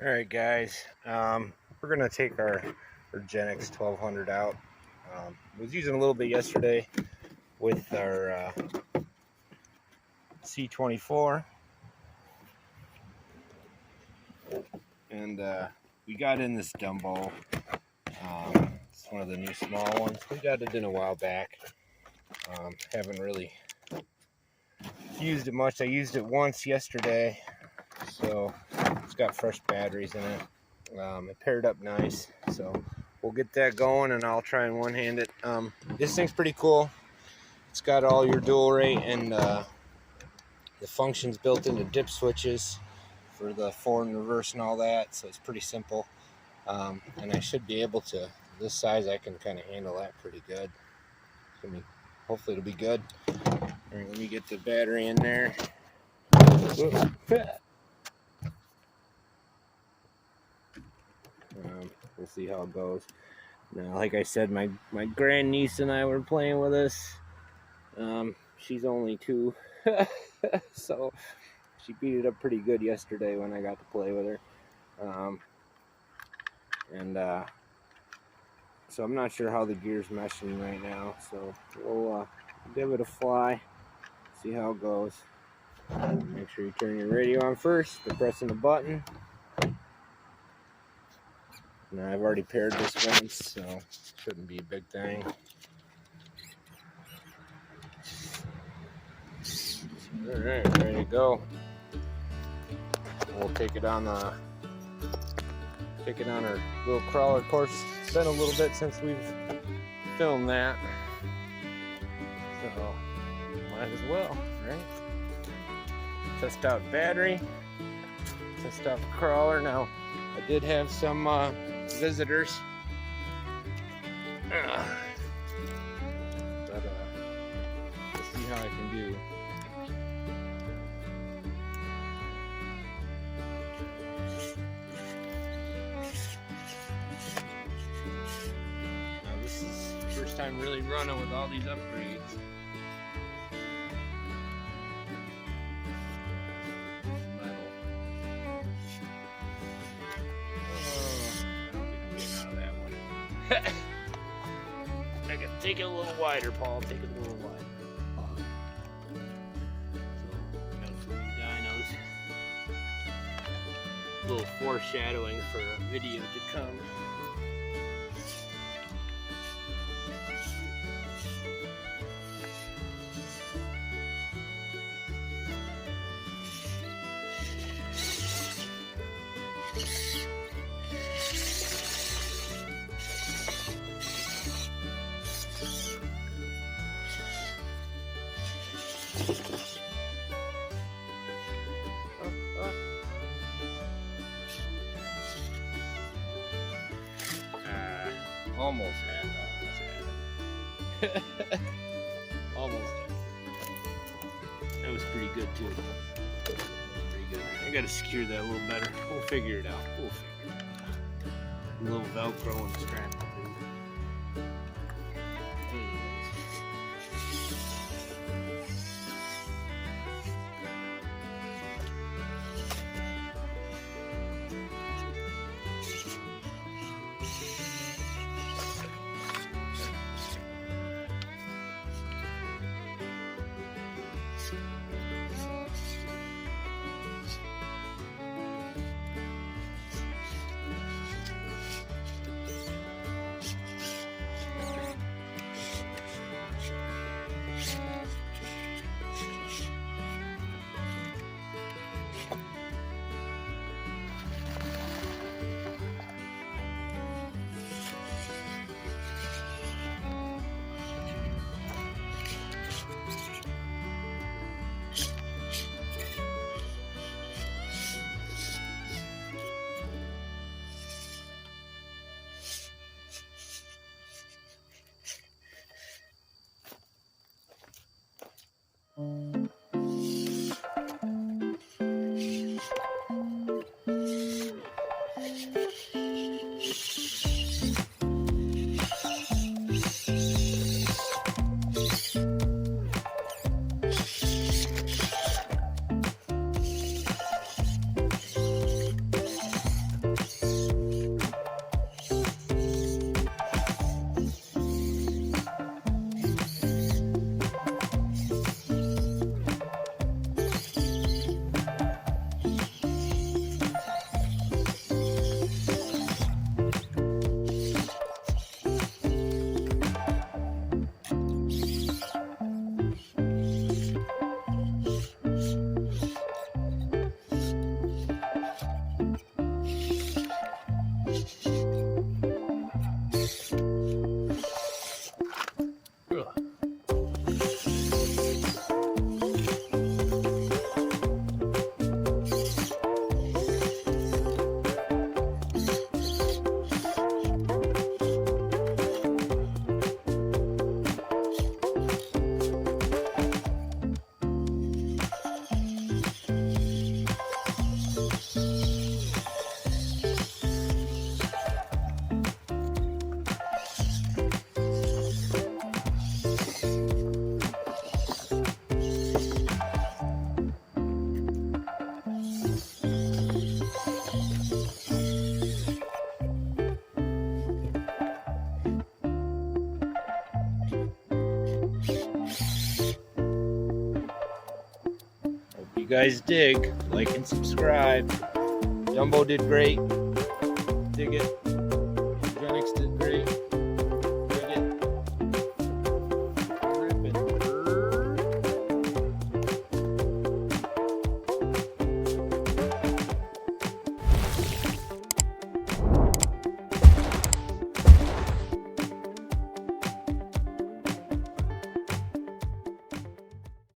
All right, guys. We're gonna take our URGENEX 1200 out. Was using a little bit yesterday with our C24, and we got in this Dumbo. It's one of the new small ones. We got it in a while back. Haven't really used it much. I used it once yesterday, so it's got fresh batteries in it. It paired up nice, so we'll get that going and I'll try and one-hand it. This thing's pretty cool. It's got all your dual rate and the functions built into dip switches for the forward and reverse and all that, so it's pretty simple. And I should be able to, this size I can kind of handle that pretty good. Hopefully it'll be good. All right, let me get the battery in there. We'll see how it goes. Now, like I said, my grandniece and I were playing with this. She's only 2, so she beat it up pretty good yesterday when I got to play with her. So I'm not sure how the gear's meshing right now, so we'll give it a fly, see how it goes. Make sure you turn your radio on first by pressing the button. Now, I've already paired this once, so shouldn't be a big thing. All right, ready to go. We'll take it on our little crawler. Of course, it's been a little bit since we've filmed that, so might as well, right? Test out battery, test out the crawler. Now, I did have some visitors, but let's see how I can do. Now, this is the first time really running with all these upgrades. I can take it a little wider, Paul. Take it a little wider. So, got some dynos. A little foreshadowing for a video to come. Almost had it. Almost had it. That was pretty good too. Pretty good. I gotta secure that a little better. We'll figure it out. A little Velcro and strap. You guys dig, like and subscribe. Dumbo did great. Dig it.